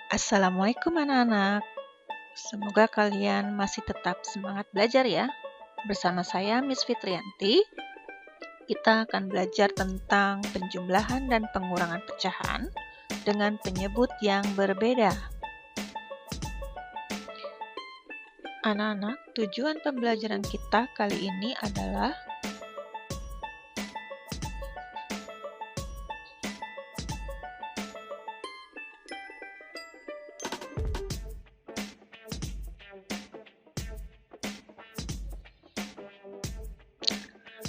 Assalamualaikum anak-anak. Semoga kalian masih tetap semangat belajar ya. Bersama saya Miss Fitrianti, kita akan belajar tentang penjumlahan dan pengurangan pecahan dengan penyebut yang berbeda. Anak-anak, tujuan pembelajaran kita kali ini adalah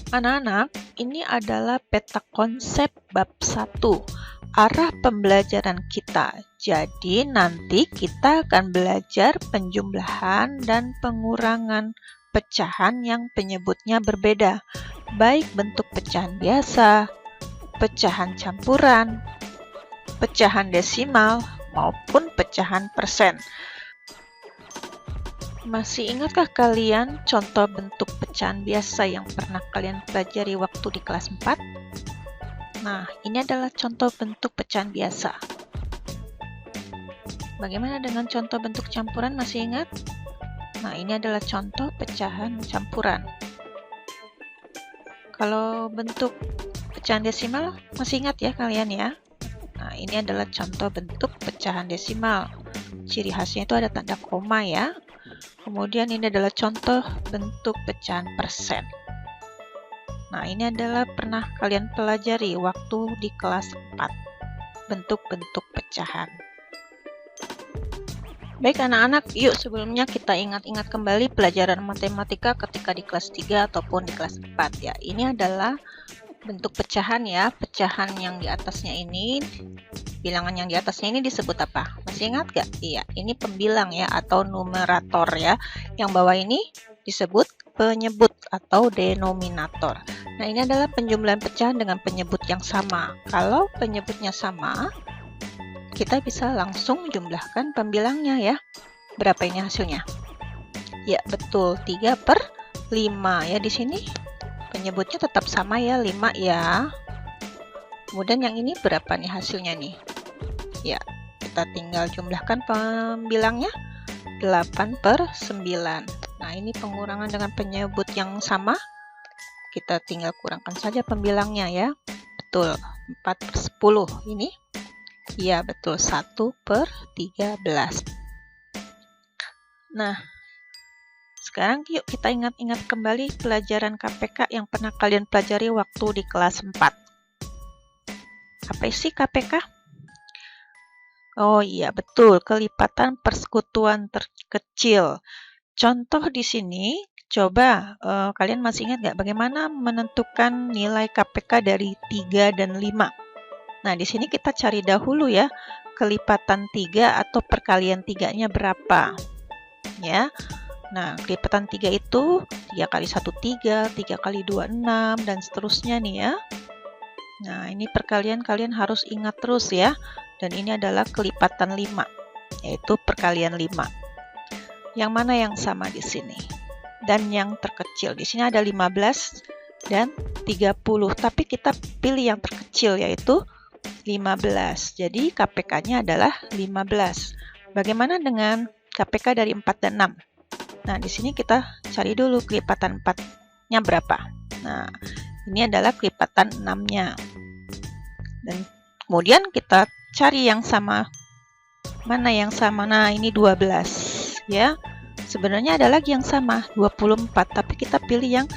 anak-anak, ini adalah peta konsep bab 1, arah pembelajaran kita. Jadi nanti kita akan belajar penjumlahan dan pengurangan pecahan yang penyebutnya berbeda, baik bentuk pecahan biasa, pecahan campuran, pecahan desimal, maupun pecahan persen. Masih ingatkah kalian contoh bentuk pecahan biasa yang pernah kalian pelajari waktu di kelas 4? Nah, ini adalah contoh bentuk pecahan biasa. Bagaimana dengan contoh bentuk campuran, masih ingat? Nah, ini adalah contoh pecahan campuran. Kalau bentuk pecahan desimal, masih ingat ya kalian ya? Nah, ini adalah contoh bentuk pecahan desimal. Ciri khasnya itu ada tanda koma ya. Kemudian ini adalah contoh bentuk pecahan persen. Nah, ini adalah pernah kalian pelajari waktu di kelas 4. Bentuk-bentuk pecahan. Baik anak-anak, yuk sebelumnya kita ingat-ingat kembali pelajaran matematika ketika di kelas 3 ataupun di kelas 4 ya. Ini adalah bentuk pecahan ya. Pecahan yang di atasnya ini, bilangan yang di atasnya ini disebut apa? Masih ingat gak? Iya, ini pembilang ya atau numerator ya. Yang bawah ini disebut penyebut atau denominator. Nah, ini adalah penjumlahan pecahan dengan penyebut yang sama. Kalau penyebutnya sama, kita bisa langsung jumlahkan pembilangnya ya. Berapa ini hasilnya? Ya, betul, 3/5 ya. Di sini penyebutnya tetap sama ya, 5 ya. Kemudian yang ini berapa nih hasilnya nih? Ya, kita tinggal jumlahkan pembilangnya, 8/9. Nah, ini pengurangan dengan penyebut yang sama. Kita tinggal kurangkan saja pembilangnya ya. Betul, 4/10 ini. Ya, betul, 1/13. Nah, sekarang yuk kita ingat-ingat kembali pelajaran KPK yang pernah kalian pelajari waktu di kelas 4. Apa sih KPK? Oh iya, betul, kelipatan persekutuan terkecil. Contoh di sini, coba kalian masih ingat nggak bagaimana menentukan nilai KPK dari 3 dan 5? Nah, di sini kita cari dahulu ya, kelipatan 3 atau perkalian 3-nya berapa. Ya. Nah, kelipatan 3 itu 3 kali 1 3, 3 kali 2 6, dan seterusnya nih ya. Nah, ini perkalian kalian harus ingat terus ya. Dan ini adalah kelipatan 5, yaitu perkalian 5. Yang mana yang sama di sini? Dan yang terkecil. Di sini ada 15 dan 30, tapi kita pilih yang terkecil yaitu 15. Jadi KPK-nya adalah 15. Bagaimana dengan KPK dari 4 dan 6? Nah, di sini kita cari dulu kelipatan 4-nya berapa. Nah, ini adalah kelipatan 6-nya. Dan kemudian kita cari yang sama. Mana yang sama? Nah, ini 12 ya. Sebenarnya ada lagi yang sama, 24, tapi kita pilih yang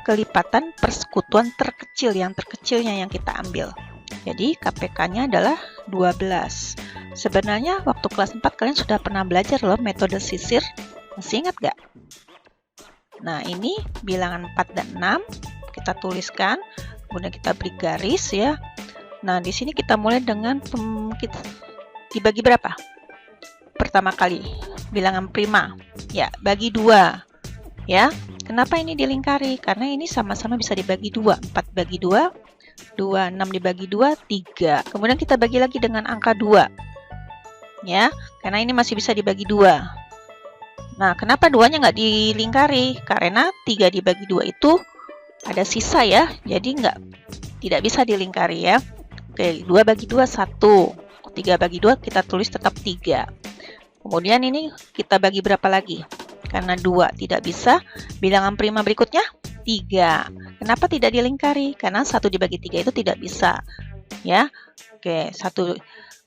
kelipatan persekutuan terkecil, yang terkecilnya yang kita ambil. Jadi KPK-nya adalah 12. Sebenarnya waktu kelas 4 kalian sudah pernah belajar loh metode sisir. Masih ingat gak? Nah, ini bilangan 4 dan 6 kita tuliskan, kemudian kita beri garis ya. Nah, di sini kita mulai dengan dibagi berapa? Pertama kali, bilangan prima. Ya, bagi 2. Ya, kenapa ini dilingkari? Karena ini sama-sama bisa dibagi 2. 4 bagi 2, 2, 6 dibagi 2, 3. Kemudian kita bagi lagi dengan angka 2. Ya, karena ini masih bisa dibagi 2. Nah, kenapa 2-nya nggak dilingkari? Karena 3 dibagi 2 itu ada sisa ya, jadi tidak bisa dilingkari ya. Oke, 2 bagi 2, 1. 3 bagi 2 kita tulis tetap 3. Kemudian ini kita bagi berapa lagi? Karena 2 tidak bisa, bilangan prima berikutnya 3. Kenapa tidak dilingkari? Karena 1 dibagi 3 itu tidak bisa. Ya, oke, 1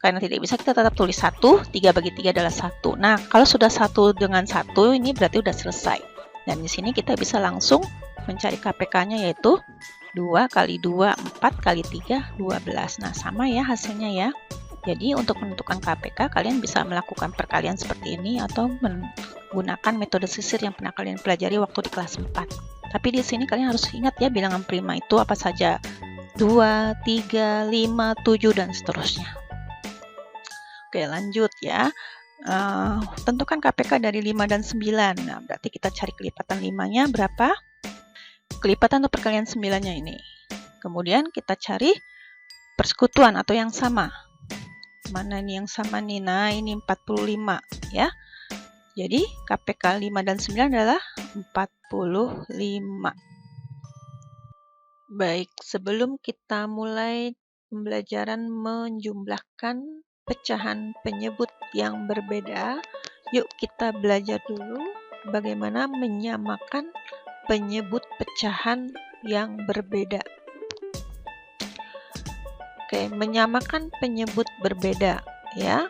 karena tidak bisa kita tetap tulis 1, 3 bagi 3 adalah 1. Nah, kalau sudah 1 dengan 1 ini berarti sudah selesai. Dan di sini kita bisa langsung mencari KPK-nya yaitu 2 kali 2, 4 kali 3, 12. Nah, sama ya hasilnya ya. Jadi untuk menentukan KPK kalian bisa melakukan perkalian seperti ini atau menggunakan metode sisir yang pernah kalian pelajari waktu di kelas 4. Tapi di sini kalian harus ingat ya bilangan prima itu apa saja. 2, 3, 5, 7 dan seterusnya. Oke, lanjut ya. Tentukan KPK dari 5 dan 9. Nah, berarti kita cari kelipatan 5-nya berapa? Kelipatan untuk perkalian 9-nya ini. Kemudian kita cari persekutuan atau yang sama. Mana nih yang sama nih? Nah, ini 45 ya. Jadi KPK 5 dan 9 adalah 45. Baik, sebelum kita mulai pembelajaran menjumlahkan pecahan penyebut yang berbeda, yuk kita belajar dulu bagaimana menyamakan penyebut pecahan yang berbeda. Oke, menyamakan penyebut berbeda ya.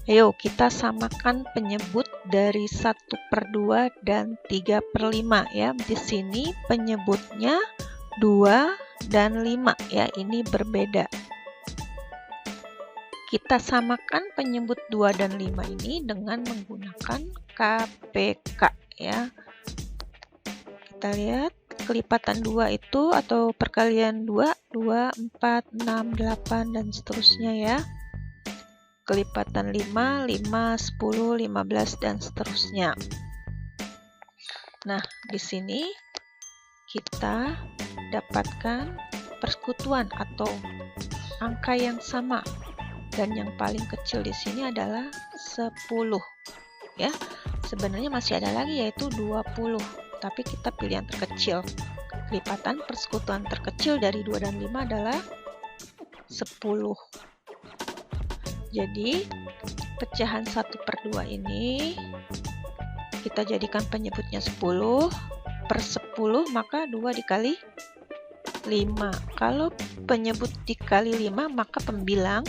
Ayo kita samakan penyebut dari 1/2 dan 3/5 ya. Di sini penyebutnya 2 dan 5 ya, ini berbeda. Kita samakan penyebut 2 dan 5 ini dengan menggunakan KPK ya. Kita lihat kelipatan 2 itu atau perkalian 2, 2, 4, 6, 8 dan seterusnya ya. Kelipatan 5, 5, 10, 15 dan seterusnya. Nah, di sini kita dapatkan persekutuan atau angka yang sama dan yang paling kecil di sini adalah 10 ya. Sebenarnya masih ada lagi yaitu 20, tapi kita pilih yang terkecil. Kelipatan persekutuan terkecil dari 2 dan 5 adalah 10. Jadi pecahan 1/2 ini kita jadikan penyebutnya 10 per 10, maka 2 dikali 5. Kalau penyebut dikali 5, maka pembilang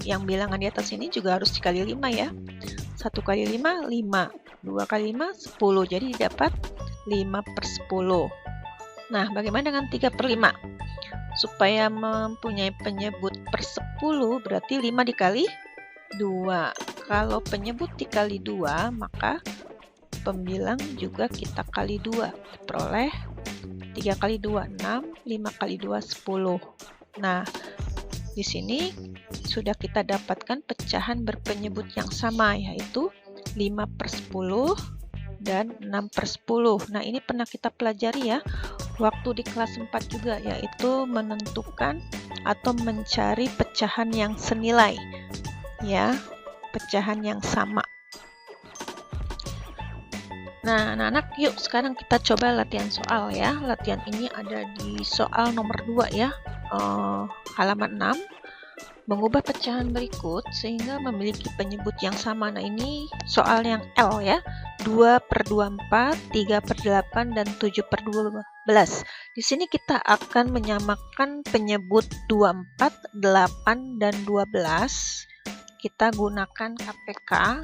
yang bilangan di atas ini juga harus dikali 5 ya. 1 kali 5, 5. 2 kali 5, 10. Jadi dapat 5 per 10. Nah, bagaimana dengan 3/5? Supaya mempunyai penyebut per 10, berarti 5 dikali 2. Kalau penyebut dikali 2, maka pembilang juga kita kali 2. Diperoleh 3 kali 2, 6. 5 kali 2, 10. Nah, di sini sudah kita dapatkan pecahan berpenyebut yang sama, yaitu 5 per 10 dan 6 per 10. Nah, ini pernah kita pelajari ya waktu di kelas 4 juga, yaitu menentukan atau mencari pecahan yang senilai ya, pecahan yang sama. Nah, anak-anak, yuk sekarang kita coba latihan soal ya. Latihan ini ada di soal nomor 2 ya, halaman 6. Mengubah pecahan berikut sehingga memiliki penyebut yang sama. Nah, ini soal yang L ya. 2/24, 3/8, dan 7/12. Di sini kita akan menyamakan penyebut 24, 8, dan 12. Kita gunakan KPK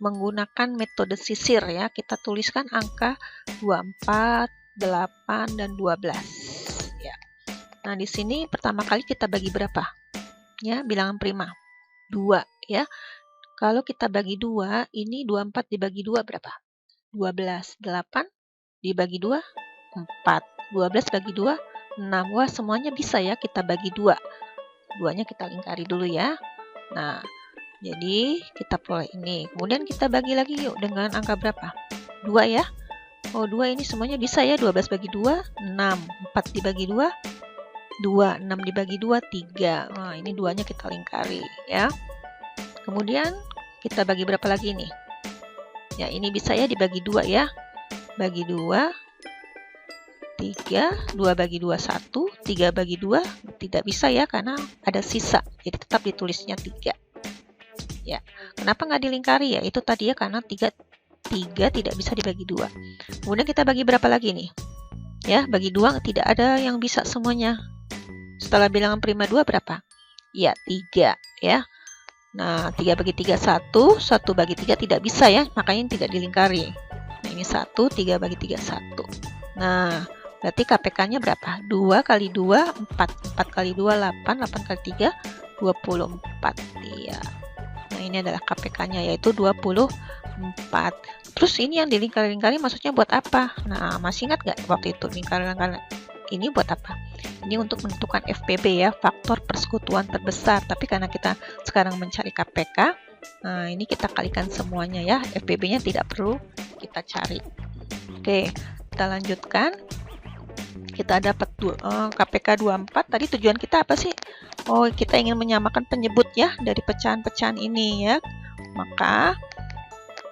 menggunakan metode sisir ya. Kita tuliskan angka 24, 8, dan 12 ya. Nah, di sini pertama kali kita bagi berapa? Ya, bilangan prima 2 ya. Kalau kita bagi 2, ini 24 dibagi 2 berapa? 12. 8 dibagi 2, 4. 12 bagi 2, 6. Wah, semuanya bisa ya kita bagi 2. 2-nya kita lingkari dulu ya. Nah, jadi kita peroleh ini. Kemudian kita bagi lagi yuk dengan angka berapa? 2 ya. Oh, 2 ini semuanya bisa ya. 12 bagi 2, 6. 4 dibagi 2, 2. 6 dibagi 2, 3. Nah, ini 2-nya kita lingkari ya. Kemudian kita bagi berapa lagi nih? Ya, ini bisa ya dibagi 2 ya. Bagi 2, 3. 2 bagi 2, 1. 3 bagi 2 tidak bisa ya karena ada sisa. Jadi tetap ditulisnya 3. Ya, kenapa nggak dilingkari ya? Itu tadi ya, karena 3 tidak bisa dibagi 2. Kemudian kita bagi berapa lagi nih? Ya, bagi 2 tidak ada yang bisa semuanya. Setelah bilangan prima 2 berapa? Ya, 3 ya. Nah, 3 bagi 3 1, 1 bagi 3 tidak bisa ya, makanya tidak dilingkari. Nah, ini 1, 3 bagi 3 1. Nah, berarti KPK-nya berapa? 2 kali 2, 4. 4 kali 2, 8. 8 kali 3, 24. Iya. Nah, ini adalah KPK-nya, yaitu 24. Terus ini yang dilingkari-lingkari maksudnya buat apa? Nah, masih ingat nggak waktu itu lingkari-lingkari ini buat apa? Ini untuk menentukan FPB ya, faktor persekutuan terbesar. Tapi karena kita sekarang mencari KPK, nah ini kita kalikan semuanya ya. FPB-nya tidak perlu kita cari. Oke, kita lanjutkan. Kita dapat KPK 24. Tadi tujuan kita apa sih? Oh, kita ingin menyamakan penyebut ya dari pecahan-pecahan ini ya. Maka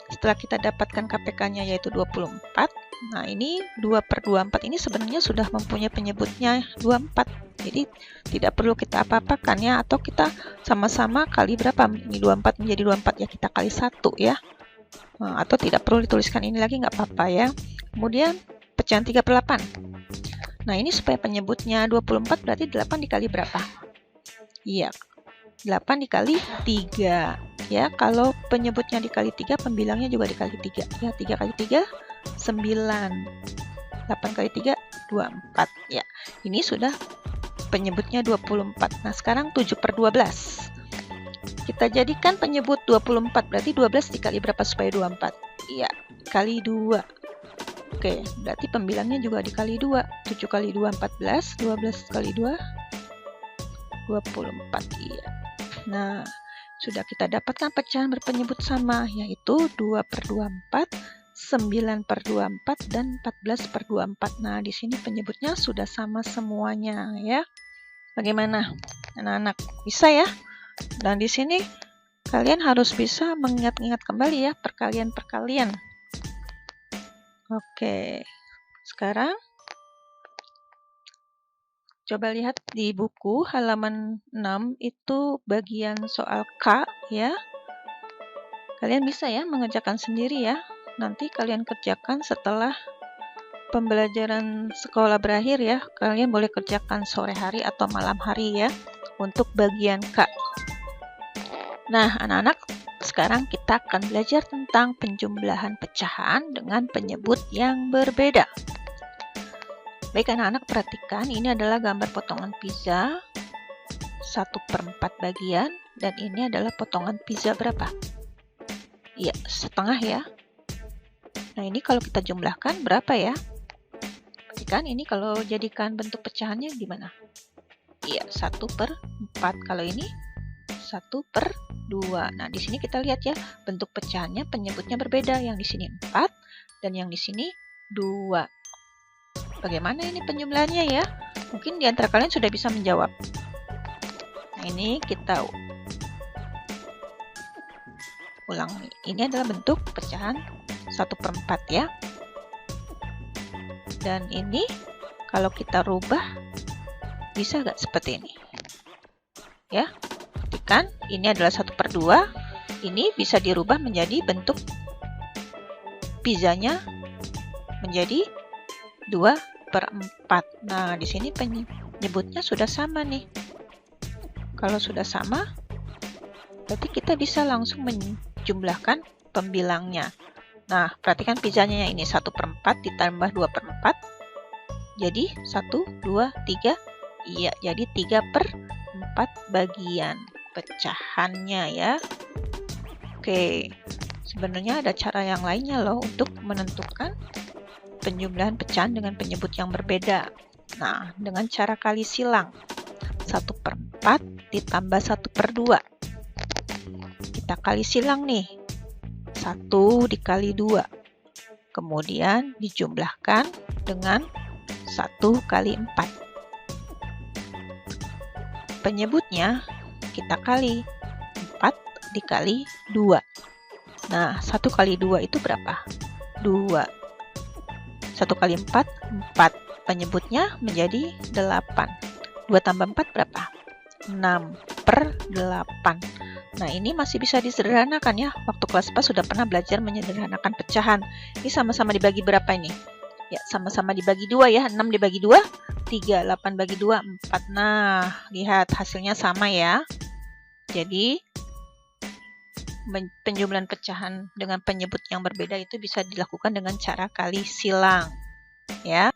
setelah kita dapatkan KPK-nya yaitu 24. Nah, ini 2/24 ini sebenarnya sudah mempunyai penyebutnya 24. Jadi tidak perlu kita apa-apakan ya, atau kita sama-sama kali berapa? Ini 24 menjadi 24 ya, kita kali 1 ya. Nah, atau tidak perlu dituliskan ini lagi, nggak apa-apa ya. Kemudian pecahan 3/8. Nah, ini supaya penyebutnya 24 berarti 8 dikali berapa? Iya, 8 dikali 3 ya. Kalau penyebutnya dikali 3, pembilangnya juga dikali 3 ya. 3 kali 3 9. 8 kali 3 24 ya. Ini sudah penyebutnya 24. Nah, sekarang 7/12. Kita jadikan penyebut 24, berarti 12 dikali berapa supaya 24? Iya, kali 2. Oke, berarti pembilangnya juga dikali 2. 7 kali 2 14, 12 kali 2 24. Iya. Nah, sudah kita dapatkan pecahan berpenyebut sama, yaitu 2/24, 9/24, dan 14/24. Nah, di sini penyebutnya sudah sama semuanya ya. Bagaimana anak-anak? Bisa ya? Dan di sini kalian harus bisa mengingat-ingat kembali ya perkalian-perkalian. Oke, sekarang coba lihat di buku halaman 6 itu bagian soal K ya. Kalian bisa ya mengerjakan sendiri ya. Nanti kalian kerjakan setelah pembelajaran sekolah berakhir ya. Kalian boleh kerjakan sore hari atau malam hari ya untuk bagian K. Nah, anak-anak, sekarang kita akan belajar tentang penjumlahan pecahan dengan penyebut yang berbeda. Baik anak-anak, perhatikan, ini adalah gambar potongan pizza 1/4 bagian, dan ini adalah potongan pizza berapa? Iya, setengah ya. Nah, ini kalau kita jumlahkan berapa ya? Perhatikan, ini kalau jadikan bentuk pecahannya gimana? Iya, 1/4. Kalau ini 1/2. Nah, di sini kita lihat ya, bentuk pecahannya penyebutnya berbeda. Yang di sini 4 dan yang di sini 2. Bagaimana ini penjumlahannya ya? Mungkin di antara kalian sudah bisa menjawab. Nah, ini kita ulang. Ini adalah bentuk pecahan 1/4 ya. Dan ini kalau kita rubah bisa nggak seperti ini? Ya, perhatikan ini adalah 1/2. Ini bisa dirubah menjadi bentuk pizzanya menjadi 2/4. Nah, di sini penyebutnya sudah sama nih. Kalau sudah sama, berarti kita bisa langsung menjumlahkan pembilangnya. Nah, perhatikan pizzanya ini 1/4 ditambah 2/4. Jadi 1, 2, 3. Iya, jadi 3/4 bagian pecahannya ya. Oke, sebenarnya ada cara yang lainnya loh untuk menentukan penjumlahan pecahan dengan penyebut yang berbeda. Nah, dengan cara kali silang. 1/4 ditambah 1/2. Kita kali silang nih. 1 dikali 2. Kemudian dijumlahkan dengan 1 kali 4. Penyebutnya kita kali 4 dikali 2. Nah, 1 kali 2 itu berapa? 2. 1 kali 4, 4. Penyebutnya menjadi 8. 2 tambah 4 berapa? 6. per 8. Nah, ini masih bisa disederhanakan ya. Waktu kelas 4 sudah pernah belajar menyederhanakan pecahan. Ini sama-sama dibagi berapa ini? Ya, sama-sama dibagi 2 ya. 6 dibagi 2, 3. 8 bagi 2, 4. Nah, lihat hasilnya sama ya. Jadi, penjumlahan pecahan dengan penyebut yang berbeda itu bisa dilakukan dengan cara kali silang. Ya.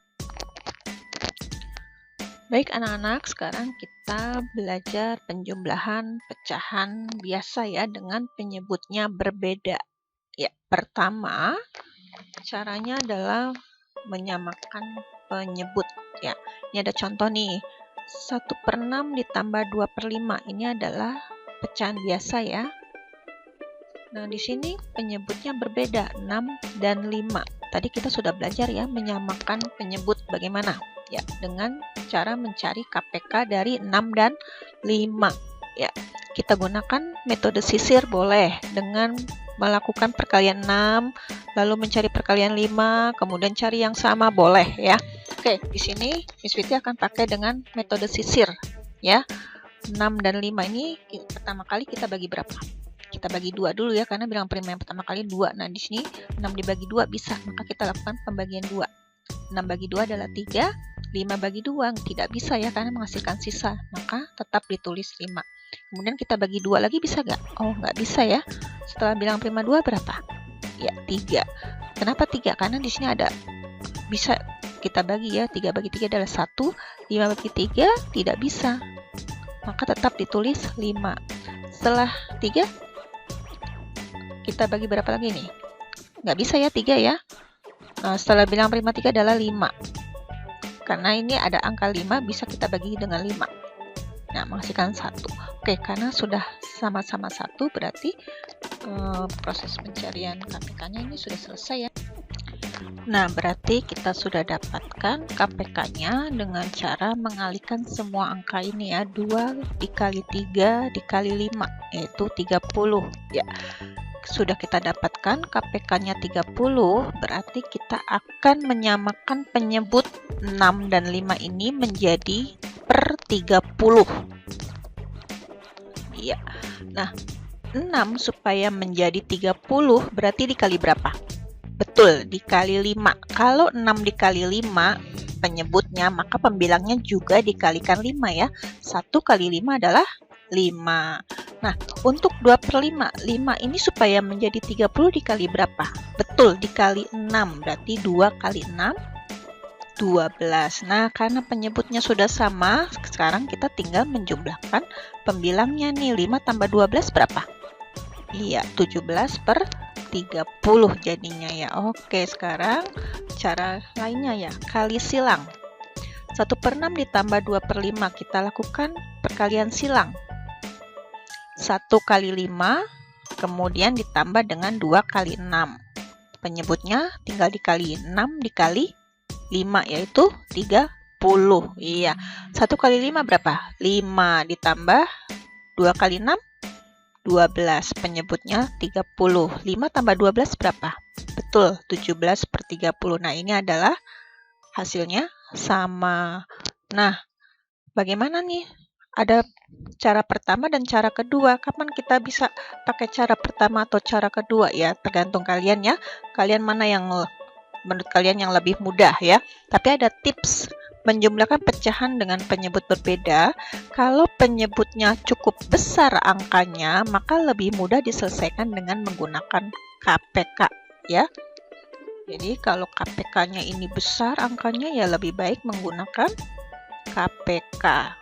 Baik anak-anak, sekarang kita belajar penjumlahan pecahan biasa ya dengan penyebutnya berbeda. Ya, pertama caranya adalah menyamakan penyebut ya. Ini ada contoh nih. 1/6 ditambah 2/5 ini adalah pecahan biasa ya. Nah, di sini penyebutnya berbeda 6 dan 5. Tadi kita sudah belajar ya menyamakan penyebut bagaimana? Ya, dengan cara mencari KPK dari 6 dan 5. Ya, kita gunakan metode sisir boleh dengan melakukan perkalian 6, lalu mencari perkalian 5, kemudian cari yang sama boleh ya. Oke, di sini Miss Witi akan pakai dengan metode sisir ya. 6 dan 5 ini pertama kali kita bagi berapa? Kita bagi 2 dulu ya, karena bilangan prima yang pertama kali 2. Nah, di sini 6 dibagi 2 bisa, maka kita lakukan pembagian 2. 6 bagi 2 adalah 3. 5 bagi 2 tidak bisa ya karena menghasilkan sisa, maka tetap ditulis 5. Kemudian kita bagi 2 lagi bisa nggak? Oh, nggak bisa ya. Setelah bilang prima 2 berapa? Ya, 3. Kenapa 3? Karena di sini ada bisa kita bagi ya. 3 bagi 3 adalah 1. 5 bagi 3 tidak bisa. Maka tetap ditulis 5. Setelah 3 kita bagi berapa lagi nih? Nggak bisa ya 3 ya. Nah, setelah bilang prima 3 adalah 5. Karena ini ada angka 5, bisa kita bagi dengan 5. Nah, menghasilkan 1. Oke, karena sudah sama-sama 1, berarti proses pencarian KPK-nya ini sudah selesai ya. Nah, berarti kita sudah dapatkan KPK-nya dengan cara mengalihkan semua angka ini ya. 2 dikali 3 dikali 5, yaitu 30. Ya, sudah kita dapatkan KPK-nya 30, berarti kita akan menyamakan penyebut 6 dan 5 ini menjadi per 30. Iya. Nah, 6 supaya menjadi 30 berarti dikali berapa? Betul, dikali 5. Kalau 6 dikali 5 penyebutnya, maka pembilangnya juga dikalikan 5 ya. 1 kali 5 adalah 5. Nah, untuk 2/5, 5 ini supaya menjadi 30 dikali berapa? Betul, dikali 6. Berarti 2 kali 6, 12. Nah, karena penyebutnya sudah sama, sekarang kita tinggal menjumlahkan pembilangnya nih. 5 tambah 12 berapa? Iya, 17/30 jadinya ya. Oke, sekarang cara lainnya ya, kali silang. 1/6 ditambah 2/5, kita lakukan perkalian silang. 1 kali 5, kemudian ditambah dengan 2 kali 6. Penyebutnya tinggal dikali 6 dikali 5, yaitu 30. Iya, 1 kali 5 berapa? 5 ditambah 2 kali 6, 12. Penyebutnya 30. 5 tambah 12 berapa? Betul, 17/30. Nah, ini adalah hasilnya sama. Nah, bagaimana nih? Ada cara pertama dan cara kedua. Kapan kita bisa pakai cara pertama atau cara kedua ya? Tergantung kalian ya. Kalian mana yang menurut kalian yang lebih mudah ya. Tapi ada tips menjumlahkan pecahan dengan penyebut berbeda. Kalau penyebutnya cukup besar angkanya, maka lebih mudah diselesaikan dengan menggunakan KPK ya. Jadi kalau KPK-nya ini besar angkanya, ya lebih baik menggunakan KPK.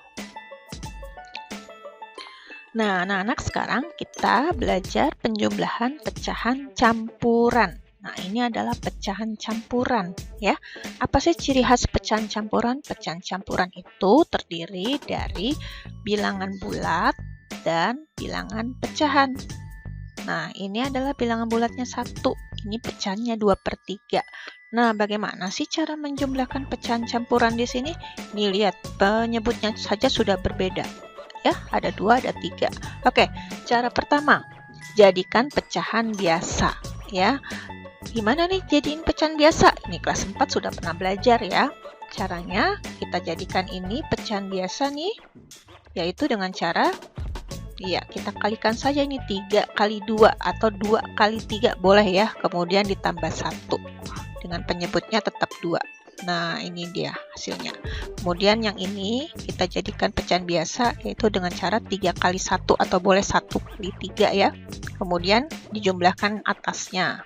Nah, anak-anak, sekarang kita belajar penjumlahan pecahan campuran. Nah, ini adalah pecahan campuran ya. Apa sih ciri khas pecahan campuran? Pecahan campuran itu terdiri dari bilangan bulat dan bilangan pecahan. Nah, ini adalah bilangan bulatnya 1. Ini pecahannya 2/3. Nah, bagaimana sih cara menjumlahkan pecahan campuran di sini? Nih, lihat, penyebutnya saja sudah berbeda. Ya, ada 2, ada 3. Oke, cara pertama, jadikan pecahan biasa ya. Gimana nih jadiin pecahan biasa? Ini kelas 4 sudah pernah belajar ya. Caranya kita jadikan ini pecahan biasa nih, yaitu dengan cara Iya, kita kalikan saja ini 3 kali 2 atau 2 kali 3 boleh ya. Kemudian ditambah 1. Dengan penyebutnya tetap 2. Nah, ini dia hasilnya. Kemudian yang ini kita jadikan pecahan biasa, yaitu dengan cara 3 kali 1 atau boleh 1 kali 3 ya. Kemudian dijumlahkan atasnya.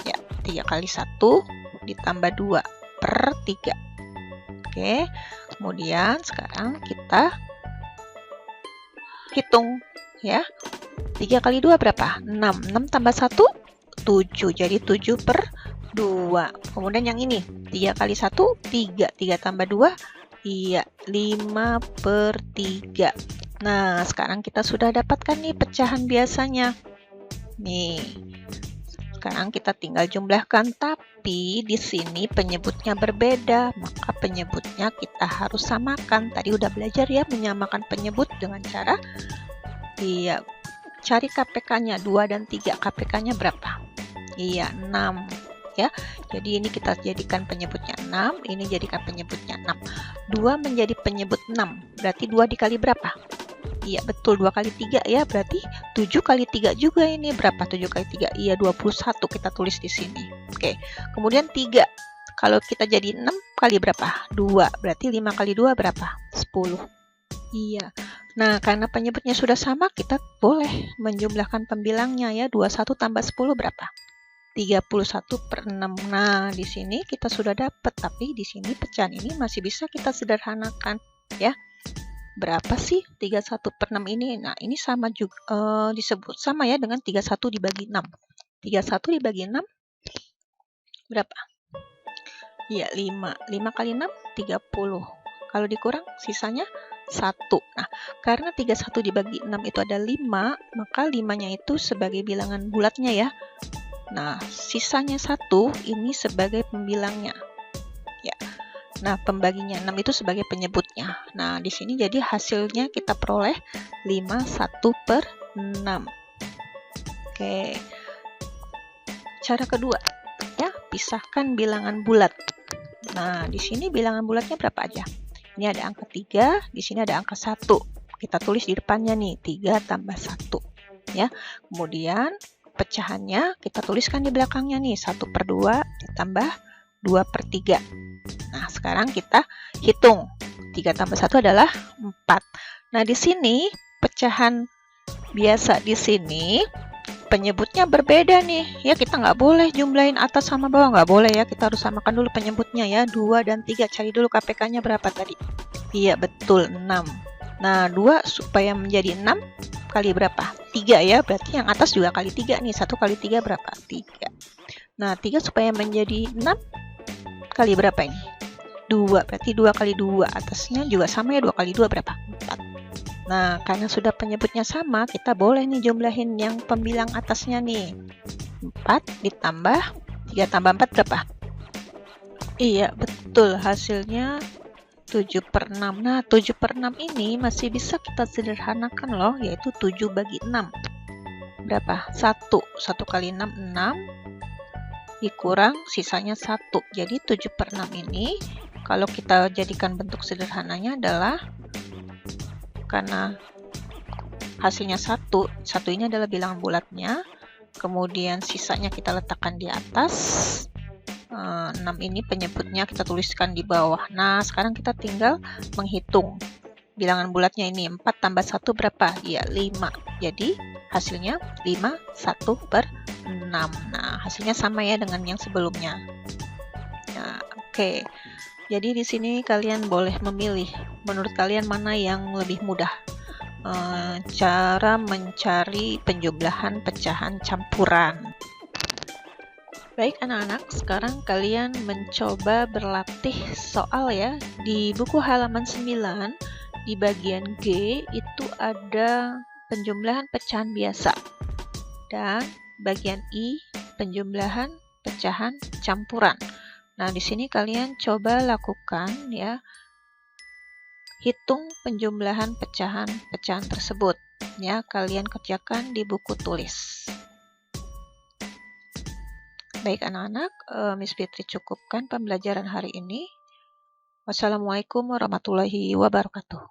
Ya, 3 kali 1 ditambah 2 per 3. Oke, kemudian sekarang kita hitung ya. 3 kali 2 berapa? 6. 6 tambah 1, 7. Jadi 7 per 2. Kemudian yang ini, 3 kali 1, 3. 3 tambah 2, iya, 5 per 3. Nah, sekarang kita sudah dapatkan nih pecahan biasanya. Nih, sekarang kita tinggal jumlahkan, tapi di sini penyebutnya berbeda, maka penyebutnya kita harus samakan. Tadi udah belajar ya menyamakan penyebut dengan cara cari KPK-nya 2 dan 3. KPK-nya berapa? Iya, 6 ya. Jadi ini kita jadikan penyebutnya 6, ini jadikan penyebutnya 6. 2 menjadi penyebut 6. Berarti 2 dikali berapa? Iya, betul, 2 kali 3 ya, berarti 7 kali 3 juga ini. Berapa 7 kali 3? Iya, 21 kita tulis di sini. Oke, kemudian 3. Kalau kita jadi 6 kali berapa? 2, berarti 5 kali 2 berapa? 10. Iya, nah karena penyebutnya sudah sama, kita boleh menjumlahkan pembilangnya ya. 21 tambah 10 berapa? 31 per 6. Nah, di sini kita sudah dapat, tapi di sini pecahan ini masih bisa kita sederhanakan ya. Berapa sih 31 per 6 ini? Nah, ini sama juga disebut sama ya dengan 31 dibagi 6. 31 dibagi 6 berapa? Iya, 5. 5 kali 6, 30. Kalau dikurang, sisanya 1. Nah, karena 31 dibagi 6 itu ada 5, maka 5-nya itu sebagai bilangan bulatnya ya. Nah, sisanya 1 ini sebagai pembilangnya. Ya. Nah, pembaginya 6 itu sebagai penyebutnya. Nah, di sini jadi hasilnya kita peroleh 51 per 6. Oke. Cara kedua, ya, pisahkan bilangan bulat. Nah, di sini bilangan bulatnya berapa aja? Ini ada angka 3, di sini ada angka 1. Kita tulis di depannya nih, 3 tambah 1. Ya. Kemudian pecahannya kita tuliskan di belakangnya nih, 1 per 2 ditambah 2 per 3. Nah, sekarang kita hitung. 3 tambah 1 adalah 4. Nah, di sini pecahan biasa di sini penyebutnya berbeda nih. Ya, kita nggak boleh jumlahin atas sama bawah, nggak boleh ya. Kita harus samakan dulu penyebutnya ya. 2 dan 3. Cari dulu KPK-nya berapa tadi? Iya, betul, 6. Nah, 2 supaya menjadi 6 kali berapa? 3 ya. Berarti yang atas juga kali 3 nih. 1 kali 3 berapa? 3. Nah, 3 supaya menjadi 6 kali berapa ini? 2, berarti 2 kali 2. Atasnya juga sama ya, 2 kali 2 berapa? 4. Nah, karena sudah penyebutnya sama, kita boleh nih jumlahin yang pembilang atasnya nih. 4 ditambah 3 tambah 4 berapa? Iya, betul, hasilnya 7 per 6. Nah, 7 per 6 ini masih bisa kita sederhanakan loh, yaitu 7 bagi 6. Berapa? 1. 1 kali 6, 6. Dikurang sisanya 1. Jadi 7 per 6 ini kalau kita jadikan bentuk sederhananya adalah karena hasilnya 1 ini adalah bilangan bulatnya, kemudian sisanya kita letakkan di atas, 6 ini penyebutnya kita tuliskan di bawah. Nah, sekarang kita tinggal menghitung bilangan bulatnya ini. 4 tambah 1 berapa? Ya, 5. Jadi hasilnya 5, 1 per 6. Nah, hasilnya sama ya dengan yang sebelumnya. Nah, oke. Jadi di sini kalian boleh memilih. Menurut kalian mana yang lebih mudah? Cara mencari penjumlahan pecahan campuran. Baik anak-anak, sekarang kalian mencoba berlatih soal ya. Di buku halaman 9, di bagian G itu ada penjumlahan pecahan biasa. Dan bagian I, penjumlahan pecahan campuran. Nah, di sini kalian coba lakukan ya. Hitung penjumlahan pecahan-pecahan tersebut. Ya, kalian kerjakan di buku tulis. Baik anak-anak, Miss Fitri cukupkan pembelajaran hari ini. Wassalamualaikum warahmatullahi wabarakatuh.